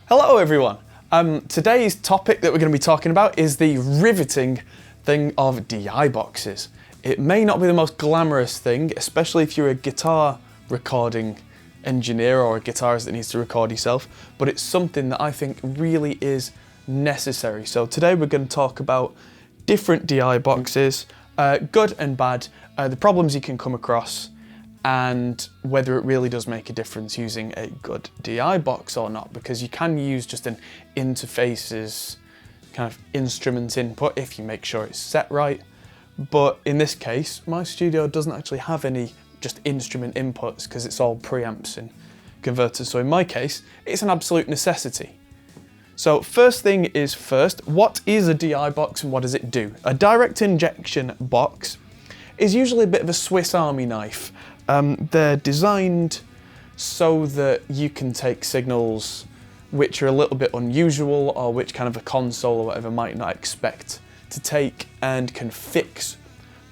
Hello everyone! Today's topic that we're going to be talking about is the riveting thing of DI boxes. It may not be the most glamorous thing, especially if you're a guitar recording engineer or a guitarist that needs to record yourself, but it's something that I think really is necessary. So today we're going to talk about different DI boxes, good and bad, the problems you can come across, and whether it really does make a difference using a good DI box or not, because you can use just an interfaces kind of instrument input if you make sure it's set right. But in this case, my studio doesn't actually have any just instrument inputs because it's all preamps and converters. So in my case, it's an absolute necessity. So first thing is first, what is a DI box and what does it do? A direct injection box is usually a bit of a Swiss Army knife. They're designed so that you can take signals which are a little bit unusual or which kind of a console or whatever might not expect to take, and can fix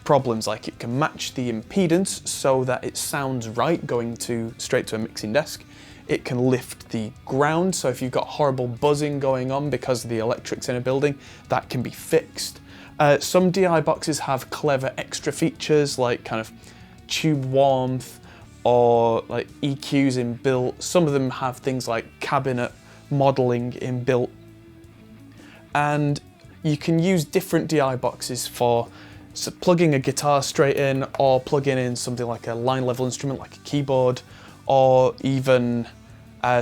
problems. Like it can match the impedance so that it sounds right going straight to a mixing desk. It can lift the ground, so if you've got horrible buzzing going on because the electrics in a building, that can be fixed. Some DI boxes have clever extra features like kind of tube warmth or like EQs inbuilt. Some of them have things like cabinet modeling inbuilt, and you can use different DI boxes for plugging a guitar straight in, or plugging in something like a line level instrument like a keyboard, or even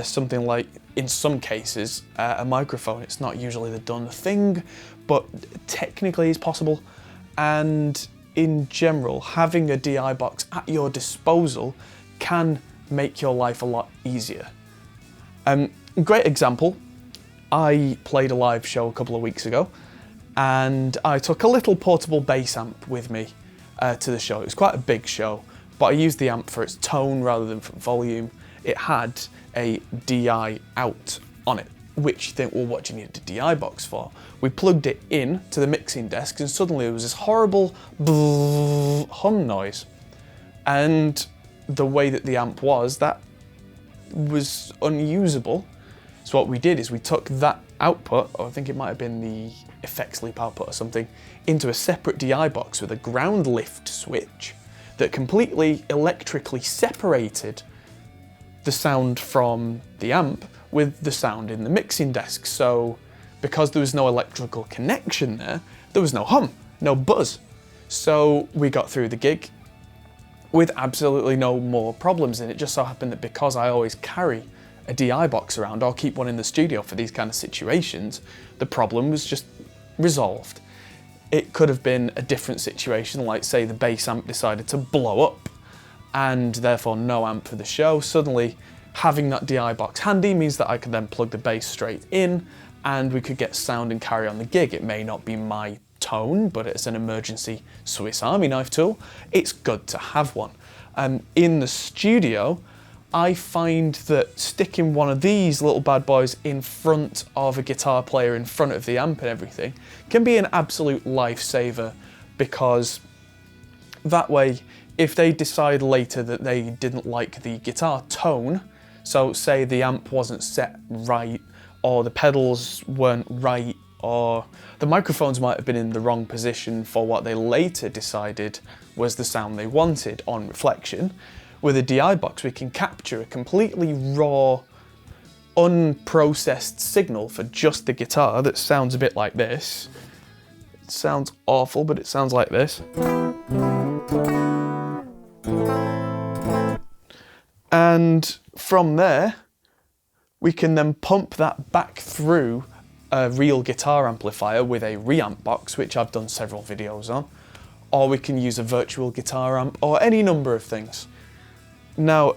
something like, in some cases, a microphone. It's not usually the done thing, but technically it's possible. And in general, having a DI box at your disposal can make your life a lot easier. Great example, I played a live show a couple of weeks ago and I took a little portable bass amp with me to the show. It was quite a big show, but I used the amp for its tone rather than for volume. It had a DI out on it, which you think, well, what do you need a DI box for? We plugged it in to the mixing desk and suddenly there was this horrible hum noise. And the way that the amp was, that was unusable. So what we did is we took that output, or I think it might have been the effects loop output or something, into a separate DI box with a ground lift switch that completely electrically separated the sound from the amp with the sound in the mixing desk. So because there was no electrical connection there was no hum, no buzz. So we got through the gig with absolutely no more problems. And it just so happened that because I always carry a DI box around or keep one in the studio for these kind of situations, the problem was just resolved. It could have been a different situation, like say the bass amp decided to blow up and therefore no amp for the show. Suddenly having that DI box handy means that I could then plug the bass straight in and we could get sound and carry on the gig. It may not be my tone, but it's an emergency Swiss Army knife tool. It's good to have one. In the studio, I find that sticking one of these little bad boys in front of a guitar player, in front of the amp and everything, can be an absolute lifesaver, because that way, if they decide later that they didn't like the guitar tone, so say the amp wasn't set right, or the pedals weren't right, or the microphones might have been in the wrong position for what they later decided was the sound they wanted on reflection, with a DI box we can capture a completely raw, unprocessed signal for just the guitar that sounds a bit like this. It sounds awful, but it sounds like this. And from there, we can then pump that back through a real guitar amplifier with a reamp box, which I've done several videos on, or we can use a virtual guitar amp, or any number of things. Now,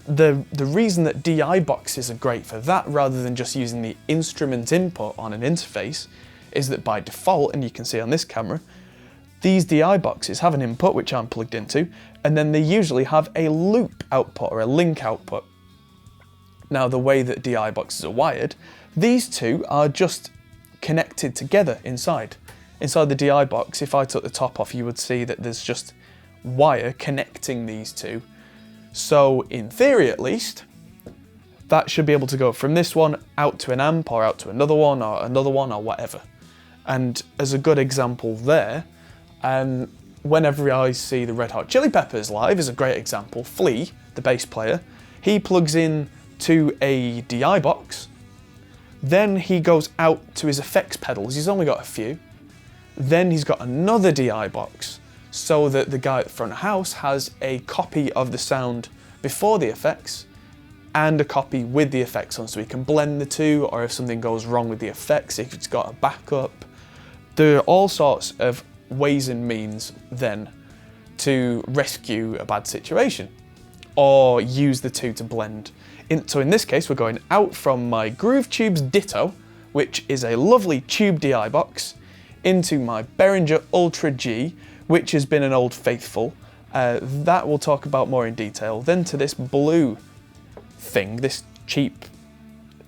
the reason that DI boxes are great for that, rather than just using the instrument input on an interface, is that by default, and you can see on this camera, these DI boxes have an input which I'm plugged into, and then they usually have a loop output or a link output. Now, the way that DI boxes are wired, these two are just connected together inside. Inside the DI box, if I took the top off, you would see that there's just wire connecting these two. So in theory at least, that should be able to go from this one out to an amp or out to another one or whatever. And as a good example there, whenever I see the Red Hot Chili Peppers live is a great example. Flea, the bass player, he plugs in to a DI box, then he goes out to his effects pedals, he's only got a few, then he's got another DI box, so that the guy at the front of house has a copy of the sound before the effects and a copy with the effects on, so he can blend the two, or if something goes wrong with the effects, if it's got a backup. There are all sorts of ways and means then to rescue a bad situation, or use the two to blend. So in this case, we're going out from my Groove Tubes Ditto, which is a lovely tube DI box, into my Behringer Ultra G, which has been an old faithful. That we'll talk about more in detail. Then to this blue thing, this cheap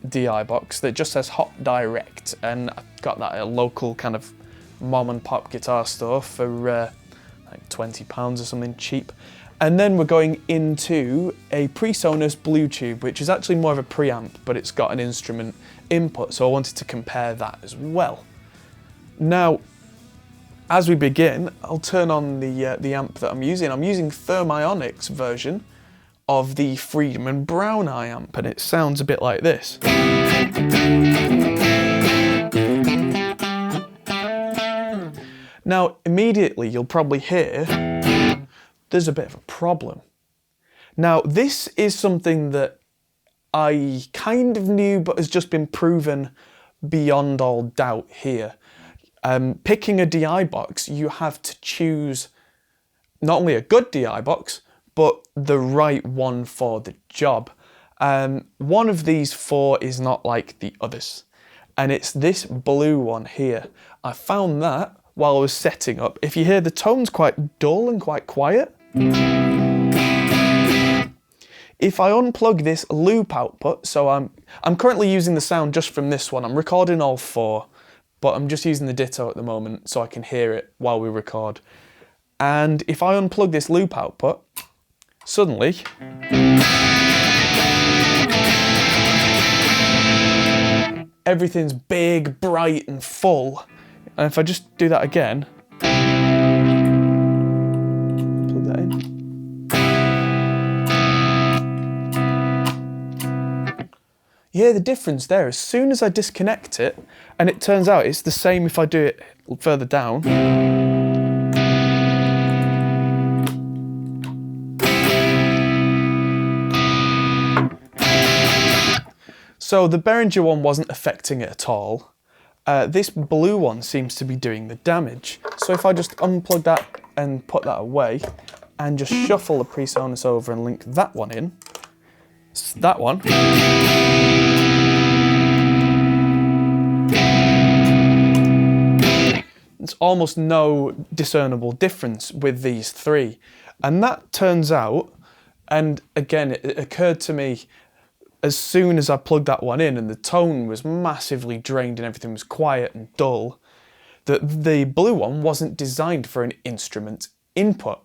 DI box that just says Hot Direct, and I got that at a local kind of mom and pop guitar store for like £20 or something cheap. And then we're going into a Presonus BlueTube, which is actually more of a preamp, but it's got an instrument input, so I wanted to compare that as well. Now, as we begin, I'll turn on the amp that I'm using. I'm using Thermionic's version of the Friedman Brown Eye amp, and it sounds a bit like this. Now, immediately you'll probably hear there's a bit of a problem. Now, this is something that I kind of knew, but has just been proven beyond all doubt here. Picking a DI box, you have to choose not only a good DI box, but the right one for the job. One of these four is not like the others, and it's this blue one here. I found that while I was setting up. If you hear, the tone's quite dull and quite quiet. If I unplug this loop output, so I'm currently using the sound just from this one. I'm recording all four, but I'm just using the Ditto at the moment so I can hear it while we record. And if I unplug this loop output, suddenly everything's big, bright and full. And if I just do that again, plug that in. You hear the difference there as soon as I disconnect it, and it turns out it's the same if I do it further down. So the Behringer one wasn't affecting it at all. This blue one seems to be doing the damage. So if I just unplug that and put that away, and just shuffle the Presonus over and link that one in, that one. There's almost no discernible difference with these three. And that turns out, and again, it occurred to me as soon as I plugged that one in and the tone was massively drained and everything was quiet and dull, that the blue one wasn't designed for an instrument input.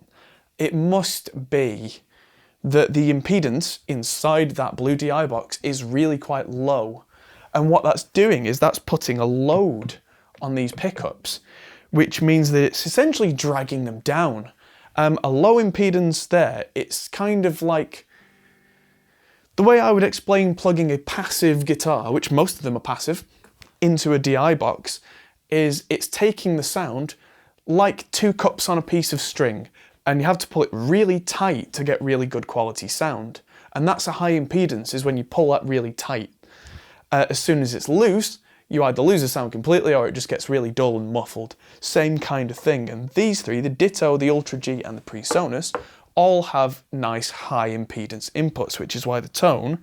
It must be that the impedance inside that blue DI box is really quite low. And what that's doing is that's putting a load on these pickups, which means that it's essentially dragging them down. A low impedance there, it's kind of like, the way I would explain plugging a passive guitar, which most of them are passive, into a DI box, is it's taking the sound like 2 cups on a piece of string, and you have to pull it really tight to get really good quality sound. And that's a high impedance, is when you pull that really tight. As soon as it's loose, you either lose the sound completely or it just gets really dull and muffled. Same kind of thing. And these three, the Ditto, the Ultra G and the Presonus, all have nice high impedance inputs, which is why the tone,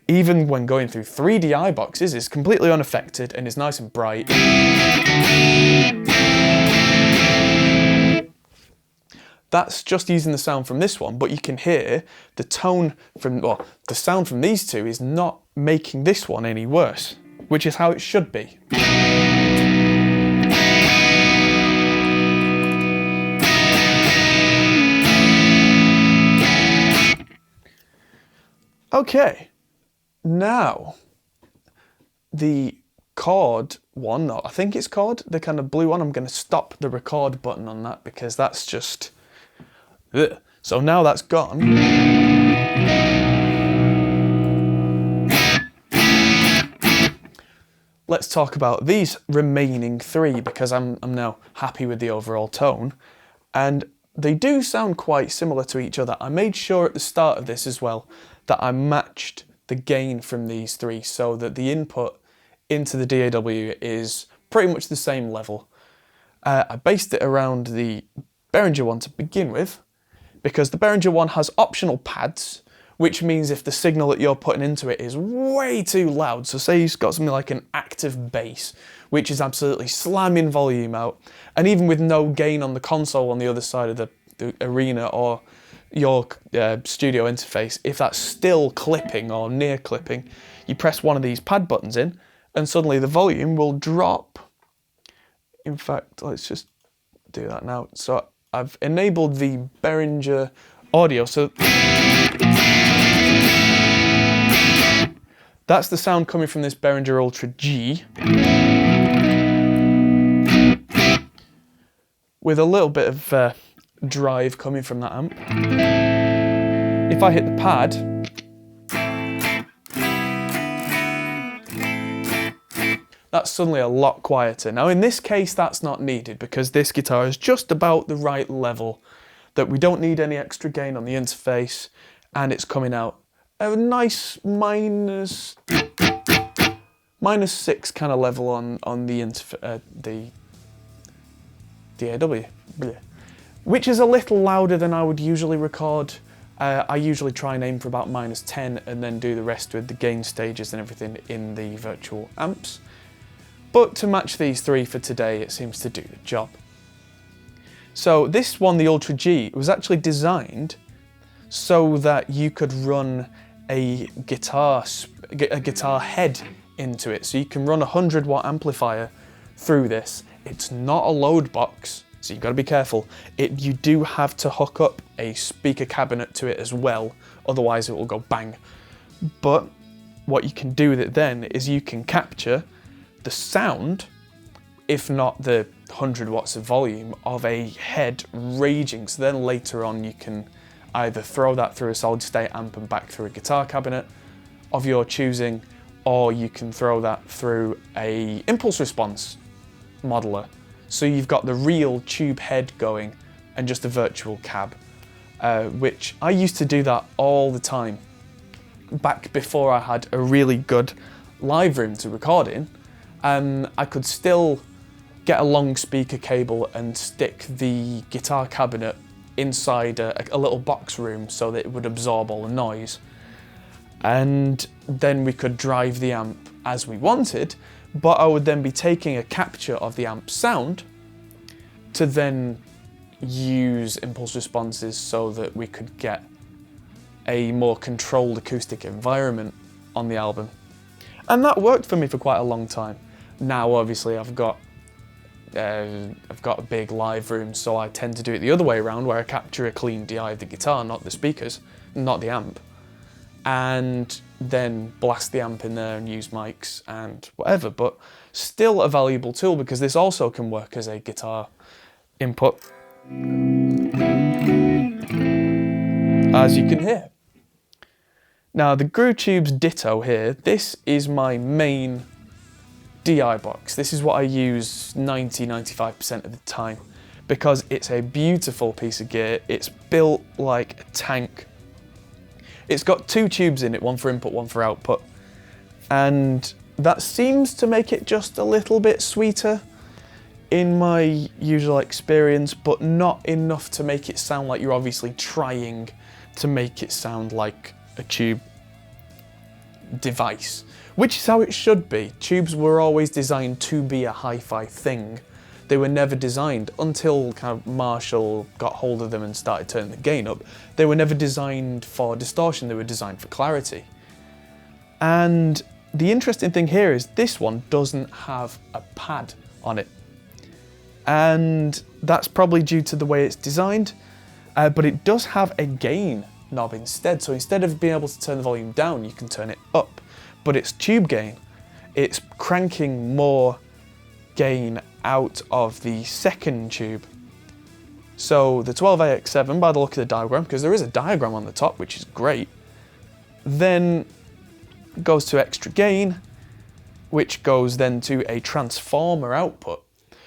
even when going through 3 DI boxes, is completely unaffected and is nice and bright. That's just using the sound from this one, but you can hear the tone from, well, the sound from these two is not making this one any worse, which is how it should be. Okay, Now, the chord one, I think it's called, the kind of blue one, I'm going to stop the record button on that because that's just... Ugh. So now that's gone. Let's talk about these remaining three because I'm now happy with the overall tone. And they do sound quite similar to each other. I made sure at the start of this as well that I matched the gain from these three so that the input into the DAW is pretty much the same level. I based it around the Behringer one to begin with because the Behringer one has optional pads, which means if the signal that you're putting into it is way too loud, so say you've got something like an active bass, which is absolutely slamming volume out, and even with no gain on the console on the other side of the arena or your studio interface, if that's still clipping or near clipping, you press one of these pad buttons in and suddenly the volume will drop. In fact, let's just do that now. So I've enabled the Behringer audio, so that's the sound coming from this Behringer Ultra G with a little bit of drive coming from that amp. If I hit the pad, that's suddenly a lot quieter. Now in this case that's not needed because this guitar is just about the right level that we don't need any extra gain on the interface, and it's coming out a nice minus 6 kind of level on the DAW. Blech. Which is a little louder than I would usually record. I usually try and aim for about -10 and then do the rest with the gain stages and everything in the virtual amps. But to match these three for today, it seems to do the job. So this one, the Ultra G, was actually designed so that you could run a guitar head into it. So you can run a 100-watt amplifier through this. It's not a load box, so you've got to be careful. You do have to hook up a speaker cabinet to it as well, otherwise it will go bang. But what you can do with it then is you can capture the sound, if not the 100 watts of volume, of a head raging. So then later on you can either throw that through a solid state amp and back through a guitar cabinet of your choosing, or you can throw that through a impulse response modeler. So you've got the real tube head going and just a virtual cab, which I used to do that all the time. Back before I had a really good live room to record in, I could still get a long speaker cable and stick the guitar cabinet inside a little box room so that it would absorb all the noise. And then we could drive the amp as we wanted, but I would then be taking a capture of the amp's sound to then use impulse responses so that we could get a more controlled acoustic environment on the album. And that worked for me for quite a long time. Now obviously I've got a big live room, so I tend to do it the other way around, where I capture a clean DI of the guitar, not the speakers, not the amp, and then blast the amp in there and use mics and whatever, but still a valuable tool because this also can work as a guitar input, as you can hear. Now the Groove Tubes Ditto here, this is my main DI box. This is what I use 90–95% of the time because it's a beautiful piece of gear. It's built like a tank. It's got two tubes in it, one for input, one for output, and that seems to make it just a little bit sweeter in my usual experience, but not enough to make it sound like you're obviously trying to make it sound like a tube device, which is how it should be. Tubes were always designed to be a hi-fi thing. They were never designed, until kind of Marshall got hold of them and started turning the gain up, they were never designed for distortion, they were designed for clarity. And the interesting thing here is this one doesn't have a pad on it. And that's probably due to the way it's designed, but it does have a gain knob instead. So instead of being able to turn the volume down, you can turn it up. but it's tube gain. It's cranking more gain out of the second tube. So the 12AX7, by the look of the diagram, because there is a diagram on the top, which is great, then goes to extra gain, which goes then to a transformer output,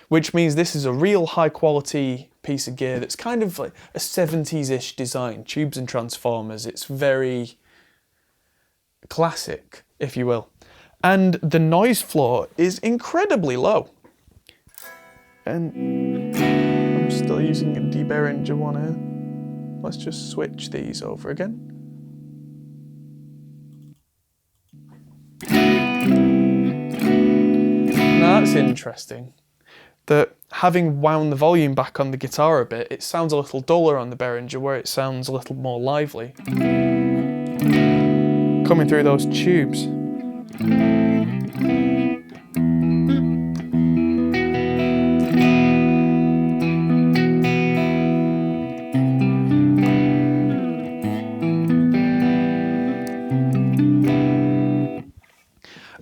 which means this is a real high quality piece of gear that's kind of like a 70s-ish design, tubes and transformers. It's very classic, if you will. And the noise floor is incredibly low. And I'm still using a Behringer one here. Let's just switch these over again. Now that's interesting, that having wound the volume back on the guitar a bit, it sounds a little duller on the Behringer, where it sounds a little more lively. Coming through those tubes.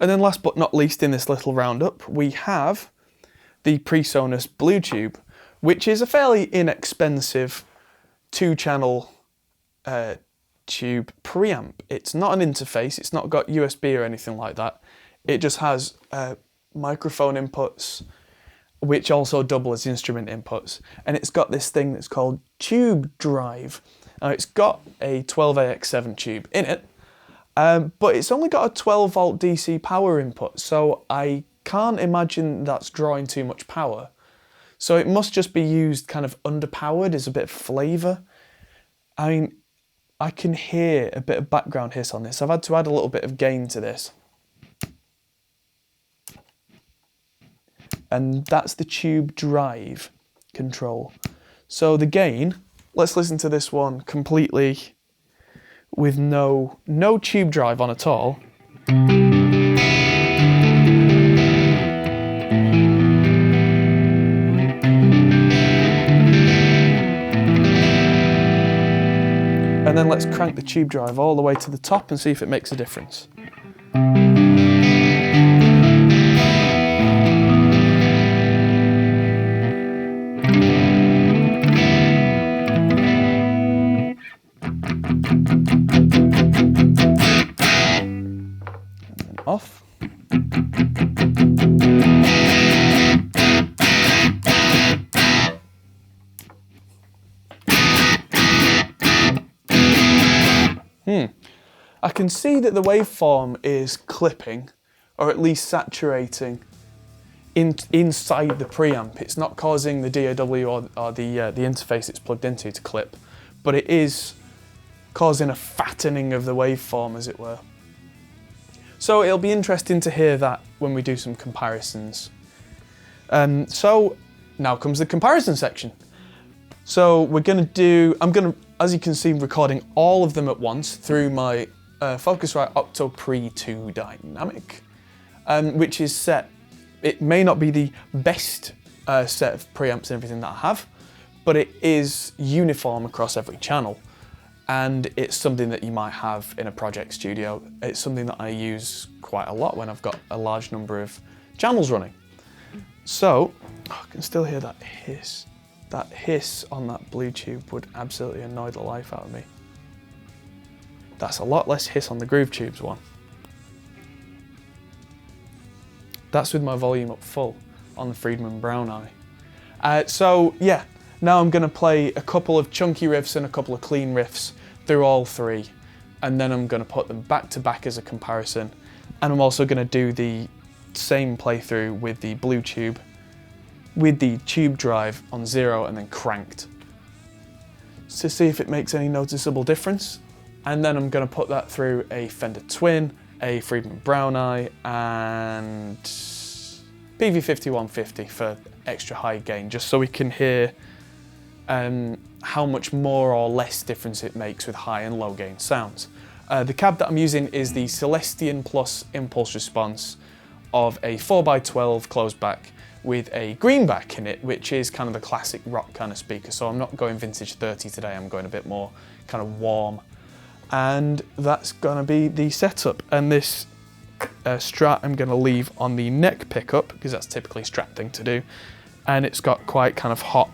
And then last but not least in this little roundup, we have the Presonus BlueTube, which is a fairly inexpensive 2-channel tube preamp. It's not an interface, it's not got USB or anything like that. It just has microphone inputs, which also double as instrument inputs. And it's got this thing that's called tube drive. Now it's got a 12AX7 tube in it, but it's only got a 12 volt DC power input, so I can't imagine that's drawing too much power. So it must just be used kind of underpowered as a bit of flavour. I mean, I can hear a bit of background hiss on this. I've had to add a little bit of gain to this. And that's the tube drive control. So the gain, let's listen to this one completely with no tube drive on at all. And then let's crank the tube drive all the way to the top and see if it makes a difference. Off. I can see that the waveform is clipping, or at least saturating, inside the preamp. It's not causing the DAW or the interface it's plugged into to clip, but it is causing a fattening of the waveform, as it were. So it'll be interesting to hear that when we do some comparisons. So now comes the comparison section. So we're gonna do, as you can see, recording all of them at once through my Focusrite Octo Pre 2 Dynamic, which is set. It may not be the best set of preamps and everything that I have, but it is uniform across every channel. And it's something that you might have in a project studio. It's something that I use quite a lot when I've got a large number of channels running. So, I can still hear that hiss. That hiss on that BlueTube would absolutely annoy the life out of me. That's a lot less hiss on the Groove Tubes one. That's with my volume up full on the Friedman Brown Eye. So yeah, now I'm gonna play a couple of chunky riffs and a couple of clean riffs through all three, and then I'm gonna put them back to back as a comparison. And I'm also gonna do the same playthrough with the BlueTube, with the tube drive on 0 and then cranked, to see if it makes any noticeable difference. And then I'm gonna put that through a Fender Twin, a Friedman Brown Eye, and PV5150 for extra high gain, just so we can hear how much more or less difference it makes with high and low gain sounds. The cab that I'm using is the Celestion Plus impulse response of a 4x12 closed back with a greenback in it, which is kind of the classic rock kind of speaker. So I'm not going vintage 30 today, I'm going a bit more kind of warm. And that's gonna be the setup. And this Strat I'm going to leave on the neck pickup, because that's typically a Strat thing to do, and it's got quite kind of hot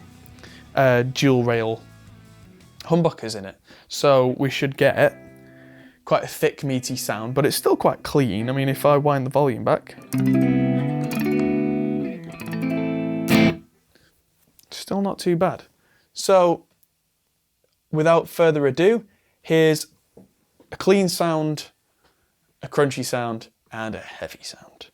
dual rail humbuckers in it. So we should get quite a thick, meaty sound, but it's still quite clean. I mean, if I wind the volume back, still not too bad. So without further ado, here's a clean sound, a crunchy sound, and a heavy sound.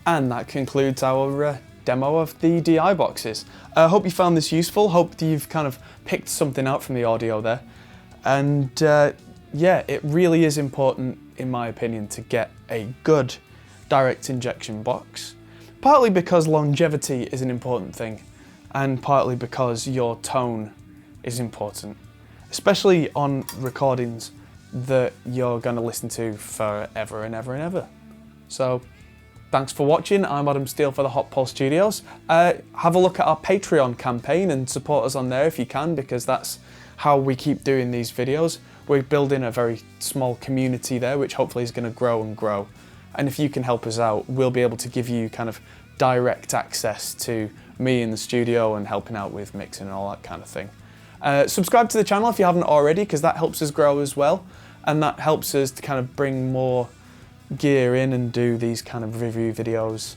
And that concludes our demo of the DI boxes. I hope you found this useful, hope that you've kind of picked something out from the audio there. And yeah, it really is important, in my opinion, to get a good direct injection box. Partly because longevity is an important thing, and partly because your tone is important, especially on recordings that you're going to listen to forever and ever and ever. So, thanks for watching. I'm Adam Steele for the Hot Pulse Studios. Have a look at our Patreon campaign and support us on there if you can, because that's how we keep doing these videos. We're building a very small community there, which hopefully is going to grow and grow. And if you can help us out, we'll be able to give you kind of direct access to me in the studio and helping out with mixing and all that kind of thing. Subscribe to the channel if you haven't already, because that helps us grow as well. And that helps us to kind of bring more gear in and do these kind of review videos.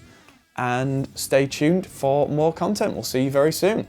And stay tuned for more content. We'll see you very soon.